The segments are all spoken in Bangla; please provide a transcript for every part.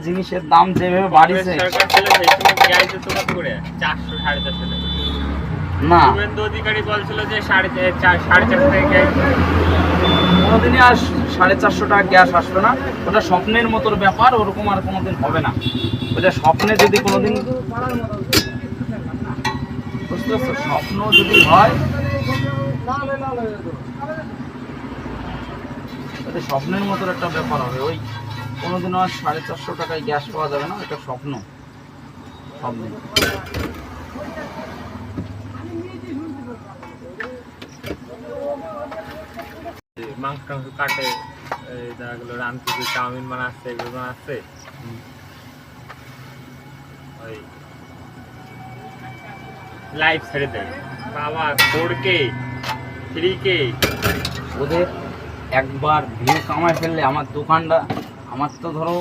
জিনিসের দাম যেভাবে বাড়িছে সরকার ছিল সেই সময় গ্যাস দিত কত করে 400 450 টাকা না শুভেন্দু অধিকারী বলছিল যে 4.5 টাকা গ্যাস কোনোদিনই আর 450 টাকা গ্যাস আসবে না। ওটা স্বপ্নের মতোর ব্যাপার, ওরকম আর কোনোদিন হবে না। ওটা স্বপ্নে যদি কোনোদিন বুঝতে পারছো, স্বপ্ন যদি হয় ওটা স্বপ্নের মতোর একটা ব্যাপার হবে। ওই কোনোদিনও আর 450 টাকায় গ্যাস পাওয়া যাবে না, এটা স্বপ্ন। স্বপ্ন মাংস টাংস কাটে এই জায়গাগুলো রান্না চাউমিন বানাচ্ছে এগুলো বানাচ্ছে ওই লাইভ ছেড়ে দেবে বাবা 4K 3K ওদের একবার ভিউ কামায় ফেললে আমার দোকানটা, আমার তো ধরো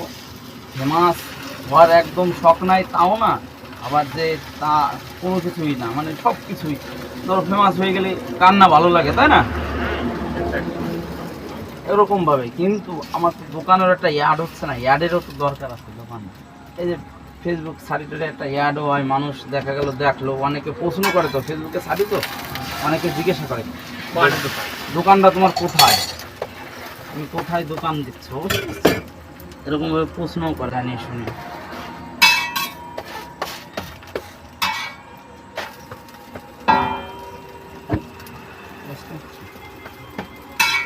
ফেমাস হওয়ার একদম শখ নাই তাও না, আবার যে তা কোনো কিছুই না, মানে সব কিছুই ধরো ফেমাস হয়ে গেলে কার না ভালো লাগে, তাই না? এরকমভাবে কিন্তু আমার তো দোকানের একটা অ্যাড হচ্ছে না, অ্যাডেরও তো দরকার আছে দোকানে। এই যে ফেসবুক সাইটে একটা অ্যাডও হয়, মানুষ দেখা গেল দেখলো, অনেকে প্রশ্ন করে তো ফেসবুকে সাইট তো অনেকে জিজ্ঞাসা করে দোকানটা তোমার কোথায়, তুমি কোথায় দোকান দিচ্ছ, এরকমভাবে প্রশ্নও করে জানি শুনি।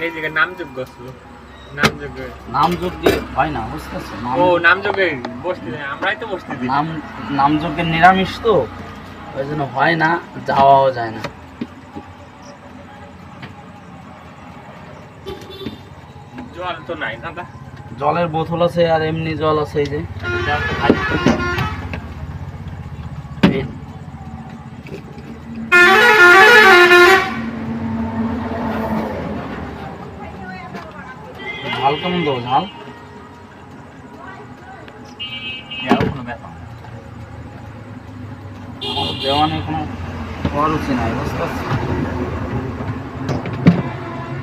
এই জায়গায় নামযোগ্য ছিল নামযজ্ঞে হয় না, বুঝতে পারছো? ও নামযোগ্যে বসতে আমরাই তো বসতে দিই নামযজ্ঞের নিরামিষ তো ওই জন্য হয় না, যাওয়াও যায় না। জল তো নাই দাদা, জলের বোতল আছে আর এমনি জল আছে। এই যে জল তো খালি ঝাল কেমন দেবো? ঝাল কোনো ব্যাপার দেওয়া নেই, কোনো খরচই নাই, বুঝতে পারছি।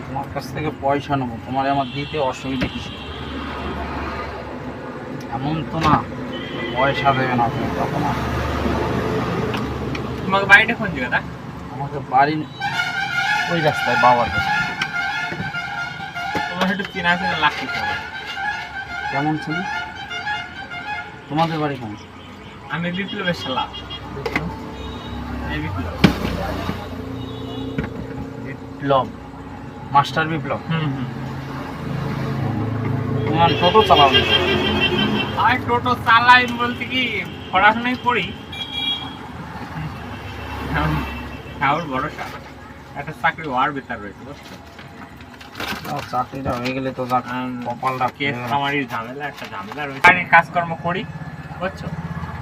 তোমার কাছ থেকে পয়সা নেবো, তোমার আমার দিতে অসুবিধা কিছু এমন তো না পয়সা দেবে না তুমি তখন। তোমাকে বাড়িটা কোন জায়গাটা? আমাকে বাড়ি ওই রাস্তায় বাবার কাছে। তোমার একটু চেনা চেনা লাগতেছে আমার। কেমন ছিল তোমাদের বাড়ি? কেমন? আমি বিপ্লবের শালা। বিপ্লব মাস্টার বিপ্লব। হুম তোমার টোটো চালাও? আর টোটো চালাই বলতে কি পড়াশোনাই করি, ঠাউর ভরসা একটা চাকরি হওয়ার বেতার রয়েছে, বুঝছো? চাকরিটা হয়ে গেলে তো কপালটা কেস কামারির ঝামেলা, একটা ঝামেলা রয়েছে। কাজকর্ম করি, বুঝছো?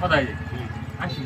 কোথায় যাই আসি।